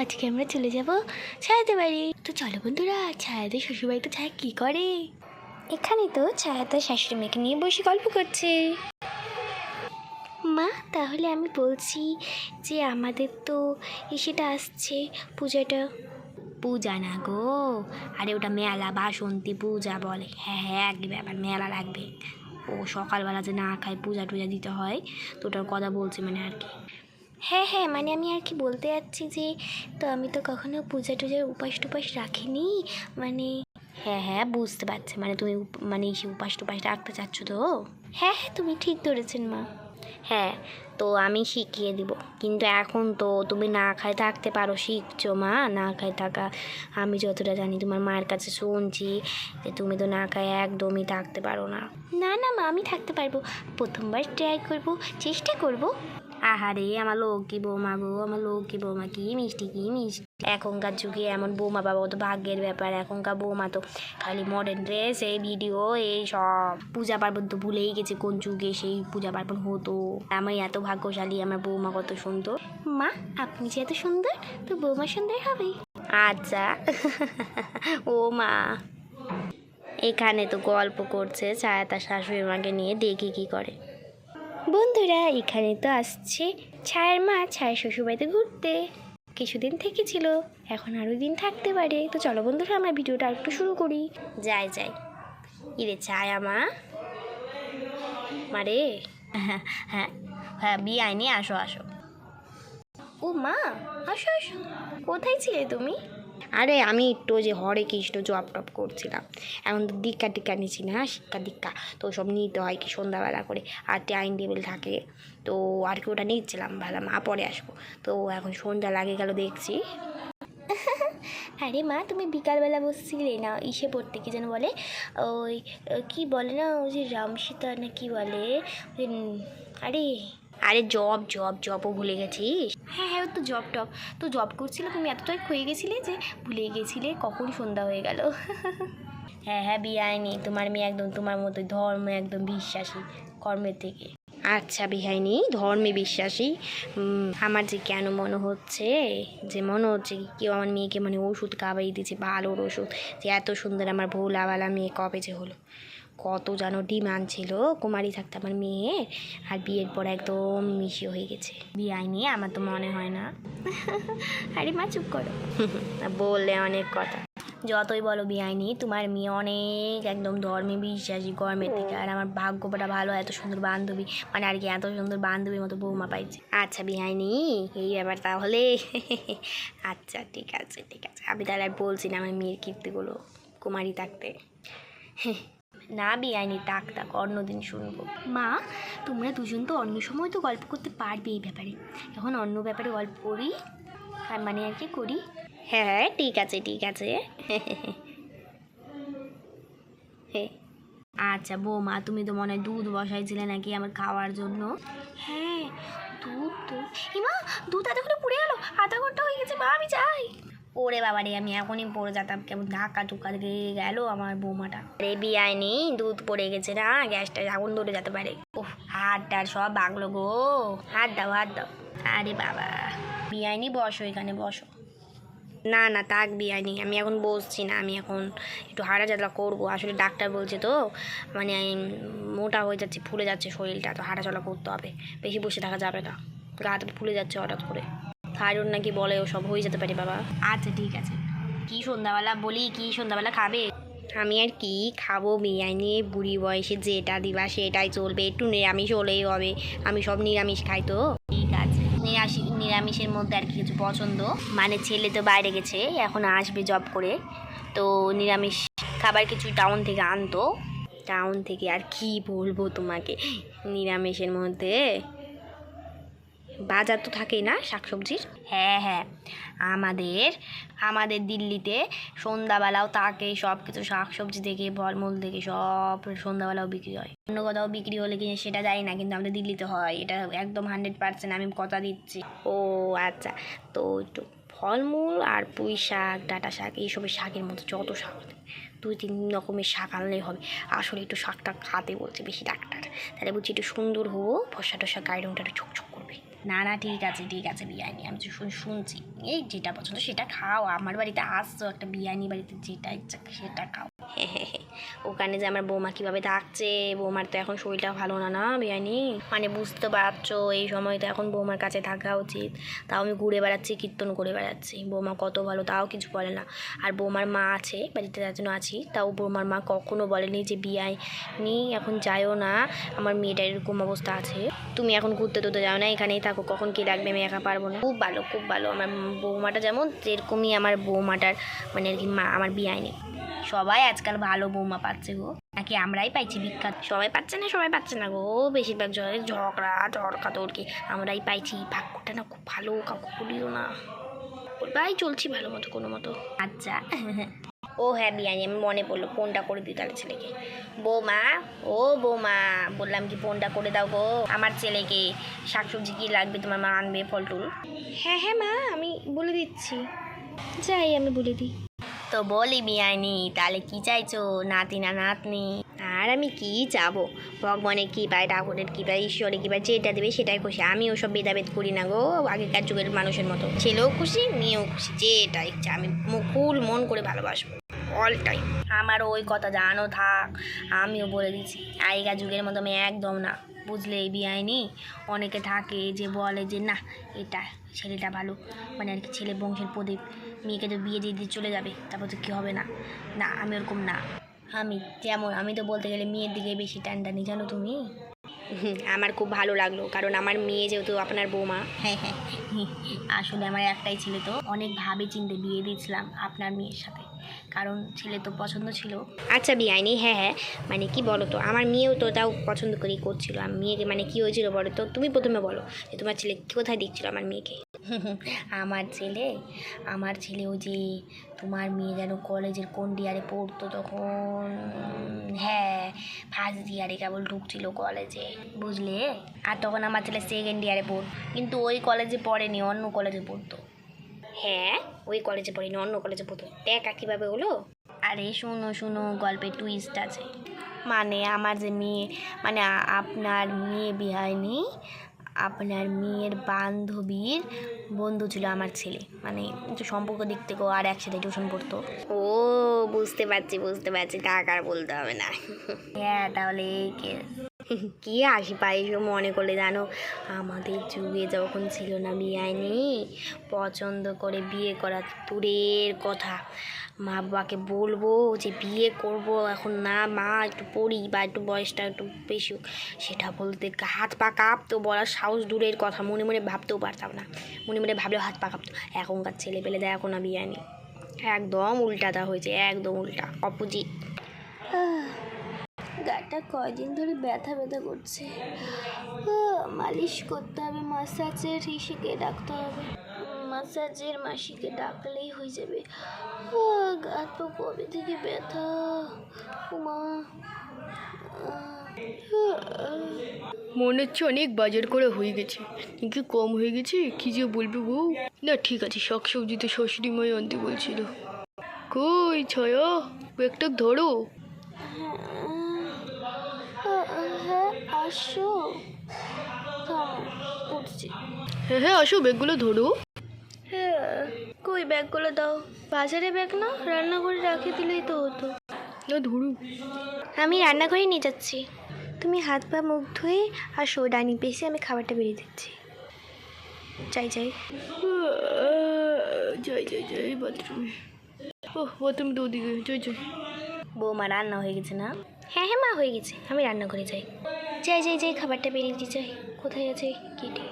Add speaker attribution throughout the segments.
Speaker 1: আজকে আমরা চলে যাব ছায়াদের বাড়ি। তো চলো বন্ধুরা, ছায়াদের শ্বশুরবাড়িতে ছায়া কী করে। এখানে তো ছায়া তার শাশুড়ি মেয়েকে নিয়ে বসে গল্প করছে। মা, তাহলে আমি বলছি যে আমাদের তো সেটা আসছে পূজাটা। পূজা না গো, আরে ওটা মেলা, বাসন্তী পূজা বলে। হ্যাঁ হ্যাঁ, একই ব্যাপার, মেলা লাগবে। ও সকালবেলা যে না খায় পূজা টুজা দিতে হয়, তো ওটার কথা বলছি মানে আর কি। হ্যাঁ হ্যাঁ, মানে আমি আর কি বলতে যাচ্ছি যে তো আমি তো কখনো পূজা টুজার উপাস টুপাস রাখিনি মানে। হ্যাঁ হ্যাঁ, বুঝতে পারছি, মানে তুমি মানে উপাস টুপাস রাখতে চাচ্ছ তো। হ্যাঁ হ্যাঁ, তুমি ঠিক ধরেছেন মা। হ্যাঁ, তো আমি শিখিয়ে দিব, কিন্তু এখন তো তুমি না খায় থাকতে পারো, শিখছো মা না খায় থাকা। আমি যতটা জানি তোমার মায়ের কাছে শুনছি যে তুমি তো না খায় একদমই থাকতে পারো না। না না মা, আমি থাকতে পারবো, প্রথমবার ট্রাই করব, চেষ্টা করব। আহারে আমার লক্ষ্মী বৌমা গো, আমার লক্ষ্মী বৌমা, কি মিষ্টি কি মিষ্টি। এখনকার যুগে এমন বৌমা পাবো তো ভাগ্যের ব্যাপার। এখনকার বৌমা তো খালি মডার্ন ড্রেস, এই ভিডিও, এই সব। পূজা পার্বণ তো ভুলেই গেছে কোন যুগে সেই পূজা পার্বণ হতো। আমি এত ভাগ্যশালী, আমার বৌমা কত সুন্দর। মা, আপনি যে এত সুন্দর, তো বৌমা সুন্দর হবে। আচ্ছা ও মা, এখানে তো গল্প করছে ছায়া তার শাশুড়ি মাকে নিয়ে, দেখি কি করে। বন্ধুরা, এখানে তো আসছে ছায়ার মা ছায়ার শ্বশুরবাড়িতে ঘুরতে। কিছুদিন থেকেছিল, এখন আরও দিন থাকতে পারে। তো চলো বন্ধুরা, আমরা ভিডিওটা একটু শুরু করি। যাই যাই, ইরে ছায়া মা, মারে। হ্যাঁ হ্যাঁ হ্যাঁ, বিয়াইনি, আসো আসো। ও মা, আসো আসো, কোথায় ছিলে তুমি? আরে আমি একটু যে হরে কৃষ্ণ জপ টপ করছিলাম। এখন তো দীক্ষা টিক্ষা নিচ্ছি না, শিক্ষা দীক্ষা তো সব নিতে হয় কি সন্ধ্যাবেলা করে, আর টাইম টেবিল থাকে, তো আর কি ওটা নিচ্ছিলাম। ভাবলাম মা পরে আসবো, তো এখন সন্ধ্যা লাগে গেল দেখছি। আরে মা, তুমি বিকালবেলা বসছিলে না ইসে পড়তে, কি যেন বলে ওই কি বলে না, ওই যে রামসীতা না কি বলে, আরে আরে জব জব জবও ভুলে গেছিস? হ্যাঁ হ্যাঁ, তো জব টপ তো জব করছিলে, তুমি এতটাই হয়ে গেছিলে যে ভুলে গেছিলে কখন সন্ধ্যা হয়ে গেল। হ্যাঁ হ্যাঁ, বিয়াইনি, তোমার মেয়ে একদম তোমার মতোই ধর্মে একদম বিশ্বাসী, কর্মের থেকে। আচ্ছা বিহাইনি, ধর্মে বিশ্বাসী। আমার যে কেন মনে হচ্ছে কি কেউ আমার মেয়েকে মানে ওষুধ খাওয়াই দিয়েছে, ভালোর ওষুধ, যে এত সুন্দর আমার ভোলাওয়ালা মেয়ে কবে যে হলো। কত যেন ডিমান্ড ছিল কুমারী থাকতে আমার মেয়ে, আর বিয়ের পর একদম মিশি হয়ে গেছে। বিয়াইনি, আমার তো মনে হয় না। আরে মা চুপ করো, বললে অনেক কথা। যতই বলো বিয়াইনি, তোমার মেয়ে অনেক একদম ধর্মে বিশ্বাসী, কর্মের থেকে। আর আমার ভাগ্যটা ভালো, এত সুন্দর বান্ধবী, মানে আর কি এত সুন্দর বান্ধবীর মতো বৌমা পাইছে। আচ্ছা বিয়াইনি, এই ব্যাপার তাহলে। আচ্ছা ঠিক আছে ঠিক আছে, আমি তাহলে আর বলছি না আমার মেয়ের কীর্তিগুলো কুমারী থাকতে। না বিয়াইনি, টাক টাক অন্যদিন শুনবো। মা, তোমরা দুজন তো অন্য সময় তো গল্প করতে পারবে এই ব্যাপারে, এখন অন্য ব্যাপারে গল্প করি, আর মানে আর কি করি। হ্যাঁ ঠিক আছে ঠিক আছে। আচ্ছা বৌমা, তুমি তো মনে হয় দুধ বসাইছিলে নাকি আমার খাওয়ার জন্য? হ্যাঁ, দুধ তো হিমা, দুধ এতক্ষণে পুড়ে গেল, আধা ঘন্টা হয়ে গেছে। মা আমি যাই। ওরে বাবা রে, আমি এখনই পড়ে যেতাম, কেমন ধাক্কা টুক্কা দিয়ে গেল আমার বৌমাটা। রে বিয়াইনি, দুধ পড়ে গেছে না, গ্যাসটা আগুন ধরে যেতে পারে। ওহ, হাতটার সব বাগলো গো, হাত দাও হাত দাও। আরে বাবা, বিয়াইনি বসো, এখানে বসো। না না থাক বিয়াইনি, আমি এখন বসছি না, আমি এখন একটু হাঁটাচলা করবো। আসলে ডাক্তার বলছে তো মানে মোটা হয়ে যাচ্ছে, ফুলে যাচ্ছে শরীরটা, তো হাঁটাচলা করতে হবে, বেশি বসে থাকা যাবে না, গা হাতে ফুলে যাচ্ছে হঠাৎ করে। থাইরয়েড নাকি বলে, ও সব হয়ে যেতে পারে বাবা। আচ্ছা ঠিক আছে, কি সন্ধ্যাবেলা বলি, কি সন্ধ্যাবেলা খাবে? আমি আর কি খাবো বিয়াইনি, বুড়ি বয়সে যেটা দিবা সেটাই চলবে, একটু নিরামিষ হলেই হবে, আমি সব নিরামিষ খাই তো। ঠিক আছে, নিরামিষের মধ্যে আর কি কিছু পছন্দ? মানে ছেলে তো বাইরে গেছে, এখন আসবে জব করে, তো নিরামিষ খাবার কিছু টাউন থেকে আনতো। টাউন থেকে আর কি বলবো তোমাকে, নিরামিষের মধ্যে বাজার তো থাকেই না শাকসবজির। হ্যাঁ হ্যাঁ, আমাদের আমাদের দিল্লিতে সন্ধ্যাবেলাও থাকে, সব কিছু শাকসবজি থেকে ফলমূল থেকে সব সন্ধ্যাবেলাও বিক্রি হয়। অন্য কোথাও বিক্রি হলে কি সেটা যায় না, কিন্তু আমাদের দিল্লিতে হয়, এটা একদম 100% আমি কথা দিচ্ছি। ও আচ্ছা, তো একটু ফলমূল আর পুঁই শাক, ডাঁটা শাক, এইসবের শাকের মতো যত শাক 2-3 রকমের শাক আনলেই হবে। আসলে একটু শাকটা খাতে বলছে বেশি ডাক্তার, তাহলে বলছি একটু সুন্দর হবো, ফসা টসা গায়ে রঙটা একটু ঝকঝক করবে, না না ঠিক আছে বিরিয়ানি আমি তো শুনছি। এই যেটা পছন্দ সেটা খাও, আমার বাড়িতে আসছো একটা বিরিয়ানি বাড়িতে, যেটা ইচ্ছা সেটা খাও। ওখানে যে আমার বৌমা কীভাবে থাকছে, বৌমার তো এখন শরীরটা ভালো না, না বিরিয়ানি মানে বুঝতে পারছো, এই সময় তো এখন বৌমার কাছে থাকা উচিত। তাও আমি ঘুরে বেড়াচ্ছি, কীর্তন করে বেড়াচ্ছি, বৌমা কত ভালো, তাও কিছু বলে না। আর বৌমার মা আছে বাড়িতে, যার জন্য আছি, তাও বৌমার মা কখনো বলেনি যে বিরিয়ানি এখন যাইও না, আমার মেয়েটার এরকম অবস্থা আছে, তুমি এখন ঘুরতে টুরতে যাও না, এখানেই থাকো, কখন কী লাগবে আমি একা পারবো না। খুব ভালো আমার বৌমাটা, যেমন যেরকমই আমার বৌমাটার মানে আর কি মা আমার বিরিয়ানি। সবাই আজকাল ভালো বৌমা পাচ্ছে গো, নাকি আমরাই পাইছি বিখ্যাত? সবাই পাচ্ছে না গো, বেশিরভাগ ঝড়কা তোরকে আমরাই পাইছি। ভাগ্যটা না খুব ভালো, কাউকে বলিও না, ওটাই চলছি ভালো মতো কোনো মতো। আচ্ছা ও হ্যাঁ বিরিয়ানি আমি মনে পড়লো, ফোনটা করে দিই তাহলে ছেলেকে। বৌমা বৌমা বললাম কি ফোনটা করে দাও গো আমার ছেলেকে, শাকসবজি কী লাগবে তোমার মা আনবে, ফল টুল। হ্যাঁ মা আমি বলে দিচ্ছি, যাই আমি বলে দিই। তো বলি বিরিয়ানি তাহলে কি চাইছো, নাতি না নাতনি? আর আমি কি চাবো, ভগবানের কী পায়, ঠাকুরের কী পায়, ঈশ্বরের কী পায়, যেটা দেবে সেটাই খুশি। আমি ওসব ভেদাভেদ করি না গো, আগেকার যুগের মানুষের মতো। ছেলেও খুশি মেয়েও খুশি, যেটা ইচ্ছা আমি ফুল মন করে ভালোবাসবো অল টাইম। আমার ওই কথা জানো থাক, আমিও বলে দিচ্ছি, আগেকার যুগের মতো আমি একদম না, বুঝলে? এই বিরিয়ানি অনেকে থাকে যে বলে যে না এটা ছেলেটা ভালো, মানে আর কি ছেলে বংশের প্রদীপ, মেয়েকে তো বিয়ে দিয়ে দিয়ে চলে যাবে, তারপর তো কী হবে না, না আমি ওরকম না। আমি তো বলতে গেলে মেয়ের দিকে বেশি টানটানি, জানো তুমি। আমার খুব ভালো লাগলো, কারণ আমার মেয়ে যেহেতু আপনার বৌমা। হ্যাঁ আসলে আমার একটাই ছেলে, তো অনেক ভাবে চিন্তে বিয়ে দিয়েছিলাম আপনার মেয়ের সাথে, কারণ ছেলে তো পছন্দ ছিল। আচ্ছা বিয়াইনি হ্যাঁ মানে কি বলো তো, আমার মেয়েও তো তাও পছন্দ করেই করছিল। আমি মেয়েকে মানে কি হয়েছিল বলো তো, তুমি প্রথমে বলো যে তোমার ছেলে কোথায় দেখছিল আমার মেয়েকে। আমার ছেলে ওই যে তোমার মেয়ে যেন কলেজের কোন ইয়ারে পড়তো তখন, হ্যাঁ ফার্স্ট ইয়ারে কেবল ঢুকছিল কলেজে, বুঝলে? আর তখন আমার ছেলে সেকেন্ড ইয়ারে কিন্তু ওই কলেজে পড়েনি, অন্য কলেজে পড়তো। হ্যাঁ ওই কলেজে পড়েনি, অন্য কলেজে পড়তো। দেখা কীভাবে হলো? আরে শোনো গল্পে টুইস্ট আছে। মানে আমার যে মেয়ে, মানে আপনার মেয়ে বিহাইনি, আপনার মেয়ের বান্ধবীর বন্ধু ছিল আমার ছেলে, মানে একটু সম্পর্ক দিক থেকেও, আর একসাথে টিউশন পড়তো। ও বুঝতে পারছি কাক আর বলতে হবে না। হ্যাঁ তাহলে এই কেস। কি হাসি পাই এসব মনে করলে, জানো আমাদের যুগে যখন ছিল না বিয়াইনি, পছন্দ করে বিয়ে করা দূরের কথা, মা বাবাকে বলবো যে বিয়ে করব এখন না, মা একটু পড়ি বা একটু বয়সটা একটু বেশি হোক, সেটা বলতে হাত পা কাঁপতো, বলার সাহস দূরের কথা, মনে মনে ভাবতেও পারতাম না, মনে মনে ভাবলেও হাত পা কাঁপতো। এখনকার ছেলে পেলে দেখো না বিয়াইনি, একদম উল্টাটা হয়েছে, একদম উল্টা অপোজিট। গাটা কয়দিন ধরে ব্যথা করছে, মালিশ করতে হবে, মাসাজের ইসেকে ডাকতে হবে, মাসাজের মাসিকে ডাকলেই হয়ে যাবে। গা তো কবে থেকে ব্যথা, উমা।
Speaker 2: মনে হচ্ছে অনেক বাজার করা হয়ে গেছে, নাকি কম হয়ে গেছে, কি যে বলবে বউ। না ঠিক আছে, শাক সবজি তো শাশুড়ি মাই আনতে বলছিল। কই ছায়া, ব্যাগটা ধরো।
Speaker 1: হ্যাঁ আসো, উঠছি।
Speaker 2: হ্যাঁ আসো, ব্যাগগুলো ধরো।
Speaker 1: হ্যাঁ কই ব্যাগগুলো দাও, বাজারে ব্যাগ না, রান্নাঘরে রাখে দিলেই তো হতো।
Speaker 2: না ধরো।
Speaker 1: আমি রান্নাঘরে নিয়ে যাচ্ছি, তুমি হাত পা মুখ ধুয়ে আসো, ডাইনিং পেসে আমি খাবারটা বেরিয়ে দিচ্ছি। যাই
Speaker 2: যাই বাথরুমে। বাথরুম তো ওদিকে, যাই।
Speaker 1: বৌমা রান্না হয়ে গেছে না? হ্যাঁ মা হয়ে গেছে, আমি রান্নাঘরে যাই। যাই খাবারটা বেরিয়ে দিতে চাই, কোথায় আছে কেটে।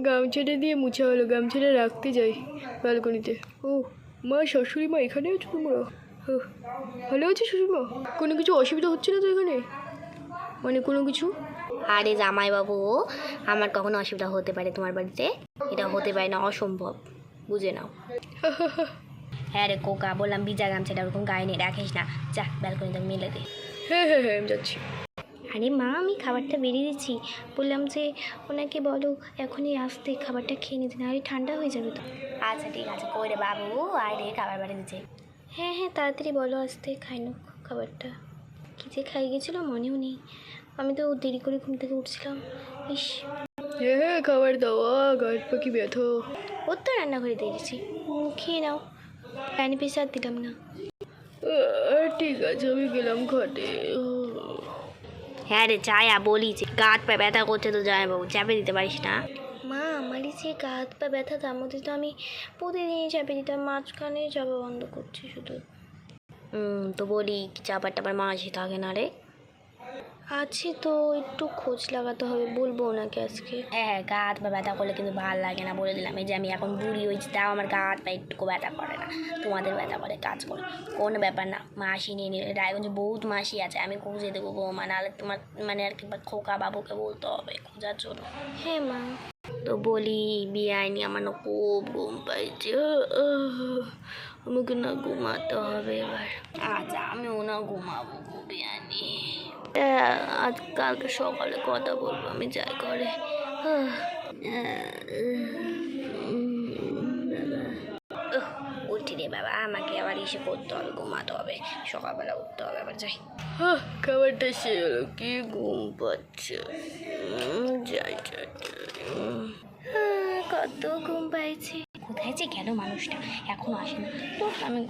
Speaker 2: গামছাটা দিয়ে মুছা হলো, গামছাটা রাখতে যাই ব্যালকনিতে। ও মা, শাশুড়ি মা এখানে আছো তোমরা? ভালো আছে শ্বশুরমা? কোনো কিছু অসুবিধা হচ্ছে না তো এখানে, মানে কোনো কিছু?
Speaker 1: আরে জামাইবাবু, আমার কখনো অসুবিধা হতে পারে তোমার বাড়িতে? এটা হতে পারে না, অসম্ভব, বুঝে নাও। হ্যাঁ রে কোকা, বললাম ভিজা গামছাটা ওরকম গায়ে নিয়ে রাখিস না, যা ব্যালকনিতে মেলে দে।
Speaker 2: হ্যাঁ আমি যাচ্ছি।
Speaker 1: আরে মা আমি খাবারটা বেরিয়ে দিচ্ছি, বললাম যে ওনাকে বলো এখনই আসতে, খাবারটা খেয়ে নিতে, নাহলে ঠান্ডা হয়ে যাবে তো। আচ্ছা ঠিক আছে, কই রে বাবু, আয় রে খাবার বাড়ি দিচ্ছে। হ্যাঁ তাড়াতাড়ি বলো আসতে, খাই না খাবারটা। কী যে খাই গেছিলো মনেও নেই, আমি তো দেরি করে ঘুম থেকে উঠছিলাম। ইস
Speaker 2: হ্যাঁ খাবার দাওয়া গাছ পাখি ব্যথা।
Speaker 1: ওর তো রান্নাঘরে দিয়েছি, খেয়ে নাও। প্যানি পিস আর দিলাম না।
Speaker 2: ঠিক আছে আমি গেলাম ঘাটে।
Speaker 1: হ্যাঁ রে ছায়া বলি যে গা হাত পা ব্যথা করছে তো জামাইবাবু চাপে দিতে পারিস না। মা আমারই যে গা হাত পা ব্যথা তার মধ্যে তো আমি প্রতিদিনই চাপে দিতাম, মাঝখানে চাপা বন্ধ করছি শুধু। তো বলি চাপা টাপার মাঝে থাকে না রে। আছে তো, একটু খোঁজ লাগাতে হবে, বলবো ওনাকে আজকে। হ্যাঁ গা হাত পা ব্যথা করলে কিন্তু ভালো লাগে না, বলে দিলাম। এই যে আমি এখন বুড়ি হয়েছি, তাও আমার গা হাত পা একটুকু ব্যথা করে না। তোমাদের ব্যথা করে কাজ করে, কোনো ব্যাপার না। মাসি নিয়ে নিলে রায়গঞ্জে বহুত মাসি আছে, আমি খুঁজে দেবো বৌমা, নাহলে তোমার মানে আর কি খোকা বাবুকে বলতে হবে খোঁজার জন্য। হ্যাঁ মা। তো বলি বিয়ে আইনি, আমার না খুব ঘুম পাইছে, আমাকে না ঘুমাতে হবে এবার। আচ্ছা আমিও না ঘুমাবো, বিয়ে আইনি। আজ কালকে সকালে কথা বলবো, আমি যাই করে। উঠি রে বাবা, আমাকে আবার এসে করতে হবে, ঘুমাতে হবে, সকালবেলা উঠতে হবে, আবার যাই।
Speaker 2: খাবারটা সে হলো, কি ঘুম পাচ্ছে। যাই যাই।
Speaker 1: কত ঘুম পাইছে, কোথায় যে গেল মানুষটা, এখনো আসে না। তো আমি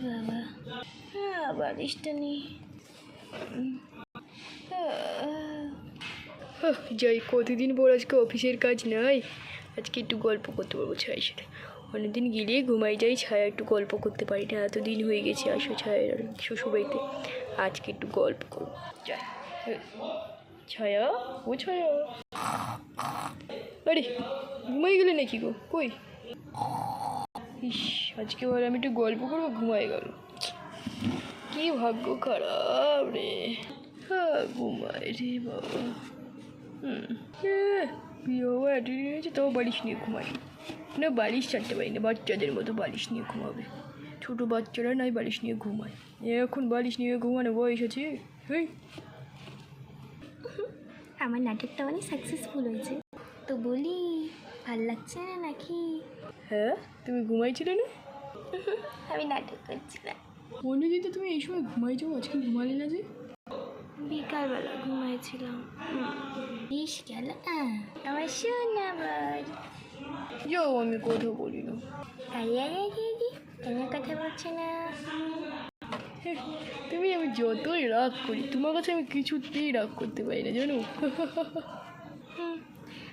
Speaker 1: বাবা বালিশটা নেই।
Speaker 2: যাই, কতদিন পর আজকে অফিসের কাজ নাই, আজকে একটু গল্প করতে পারবো ছায়ার সাথে। অনেকদিন গেলেই ঘুমাই যাই, ছায়া একটু গল্প করতে পারি না, এতদিন হয়ে গেছে আসো ছায়ার শ্বশুরবাড়িতে, আজকে একটু গল্প করবো। যাই। ছায়া, ও ছায়া, আরে ঘুমাই গেলে নাকি গো, কই? ইস, আজকে বলে আমি একটু গল্প করবো, ঘুমাই গেল। কি ভাগ্য খারাপ রে। হ্যাঁ ঘুমাই রে বাবা। বিয়ে হওয়া এতদিন হয়েছে তাও বালিশ নিয়ে ঘুমাই না, বালিশ ছাড়তে পারি না, বাচ্চাদের মতো বালিশ নিয়ে ঘুমাবে। ছোটো বাচ্চারা নাই বালিশ নিয়ে ঘুমায়, এখন বালিশ নিয়ে ঘুমানো বয়স আছে। হেই,
Speaker 1: আমার নাটকটা অনেক সাকসেসফুল হয়েছে, তো বলি ভাল লাগছে না নাকি?
Speaker 2: হ্যাঁ তুমি ঘুমাইছিলে না?
Speaker 1: আমি নাটক করছি না।
Speaker 2: মনে যেতে তুমি এই সময় ঘুমাইছো, আজকে ঘুমালে না যে?
Speaker 1: বিকালবেলা ঘুমাইছিলাম। বেশ গেল না আমার শোনাবার।
Speaker 2: যাও, আমি কথা বলি না।
Speaker 1: কেন কথা বলছে না?
Speaker 2: তুমি, আমি যতই রাগ করি তোমার কাছে আমি কিছুতেই রাগ করতে পারি না জানো।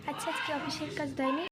Speaker 1: আচ্ছা আজকে অফিসের কাজ দেয়নি?